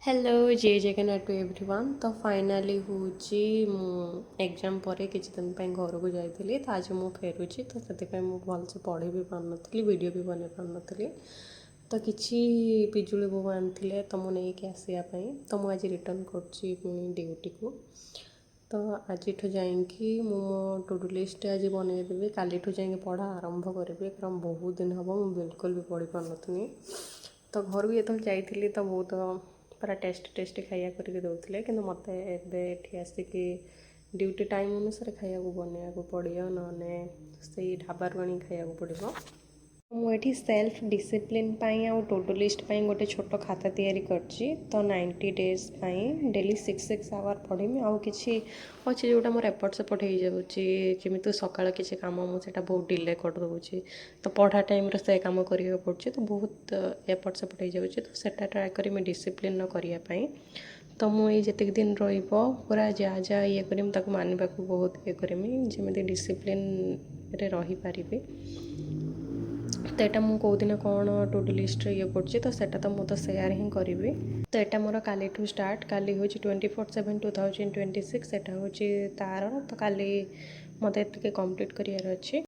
Hello जय Jagannath to everyone. तो finally हूँ एग्जाम पर किसी दिन घर को जाइली तो आज मुझे फेरुची तो से भलसे पढ़ी भी पार नी वीडियो भी बन पार नी तो किसी पिजुली बो आनी तो मुझे आसापी तो मुझे रिटर्न कर ड्यूटी को। तो आज जाकि मो टू डू लिस्ट आज बनईदेवी काली जा पढ़ा आरंभ करी कारण बहुत दिन हम मुझे बिल्कुल भी पढ़ी पार नी। तो घर को जो जाइली तो बहुत पूरा टेस्टी खाया करके दौले कि मत एठी आसिकी ड्यूटी टाइम अनुसार खाया बनवाक पड़ो ना से ढाबार आनी खाया पड़ो। मुझे self discipline a to do list गोटे छोट खाता तैयारी करछि। तो 90 डेज डेली 6 आवर पढ़ी आउ कि अच्छे जोटा मोर एपट सेपट हो जाऊँगी जमी सका किसी कम मुझे बहुत डिले कर दूँगी तो पढ़ा टाइम से कम करा पड़े तो बहुत एपट सेपट हो जाऊँगी तो सेटा ट्राए करी डिसिप्लिन करने। तो मुझे दिन पूरा जा जा ये कर मानवा बहुत ये करमी जमी डिसिप्लिन रे रही पारिबे। तो यहाँ मुझे कौदिन कौन टू डू लिस्ट ये कर तो मुझे सेयार ही करी। तो यहाँ मोर काली स्टार्ट काली हूँ 24/7/2026 एटा हूँ तार तो काली मत कम्प्लीट करार अच्छी।